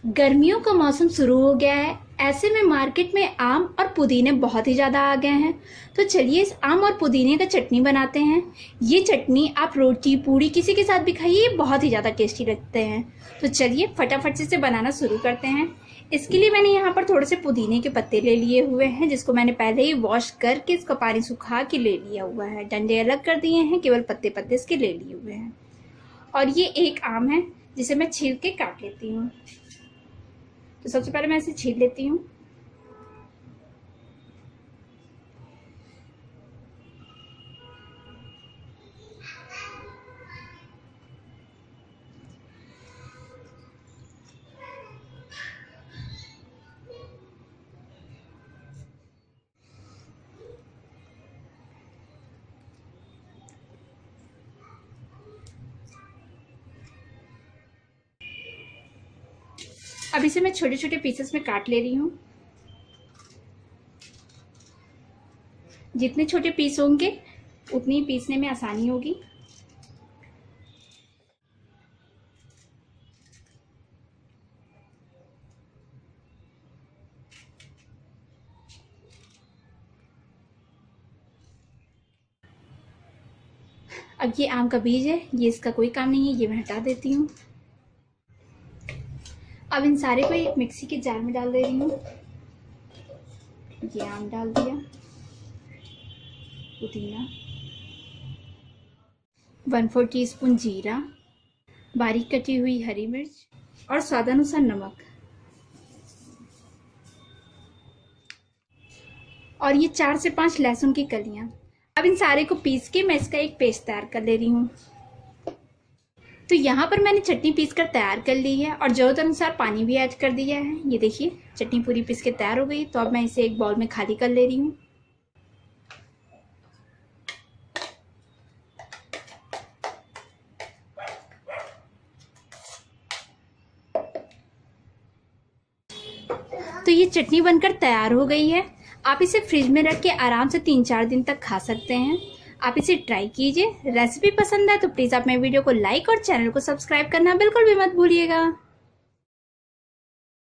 गर्मियों का मौसम शुरू हो गया है। ऐसे में मार्केट में आम और पुदीने बहुत ही ज़्यादा आ गए हैं। तो चलिए इस आम और पुदीने का चटनी बनाते हैं। ये चटनी आप रोटी पूड़ी किसी के साथ भी खाइए, ये बहुत ही ज़्यादा टेस्टी लगते हैं। तो चलिए फटाफट से इसे बनाना शुरू करते हैं। इसके लिए मैंने यहाँ पर थोड़े से पुदीने के पत्ते ले लिए हुए हैं, जिसको मैंने पहले ही वॉश करके इसका पानी सुखा के ले लिया हुआ है। डंडे अलग कर दिए हैं, केवल पत्ते पत्ते इसके ले लिए हुए हैं। और ये एक आम है जिसे मैं छील के काट लेती हूँ। तो सबसे पहले मैं इसे छील लेती हूँ। अब इसे मैं छोटे छोटे पीसेस में काट ले रही हूँ। जितने छोटे पीस होंगे उतनी पीसने में आसानी होगी। अब ये आम का बीज है, ये इसका कोई काम नहीं है, ये मैं हटा देती हूँ। अब इन सारे को एक मिक्सी के जार में डाल दे रही हूँ। ये आम डाल दिया, पुदीना, 1/4 टीस्पून जीरा, बारीक कटी हुई हरी मिर्च और स्वादानुसार नमक। और ये 4 से 5 लहसुन की कलियां। अब इन सारे को पीस के मैं इसका एक पेस्ट तैयार कर ले रही हूँ। तो यहाँ पर मैंने चटनी पीस कर तैयार कर ली है और ज़रूरत अनुसार पानी भी ऐड कर दिया है। ये देखिए चटनी पूरी पीस के तैयार हो गई। तो अब मैं इसे एक बाउल में खाली कर ले रही हूँ। तो ये चटनी बनकर तैयार हो गई है। आप इसे फ्रिज में रख के आराम से 3-4 दिन तक खा सकते हैं। आप इसे ट्राई कीजिए। रेसिपी पसंद आए तो प्लीज़ आप मेरे वीडियो को लाइक और चैनल को सब्सक्राइब करना बिल्कुल भी मत भूलिएगा।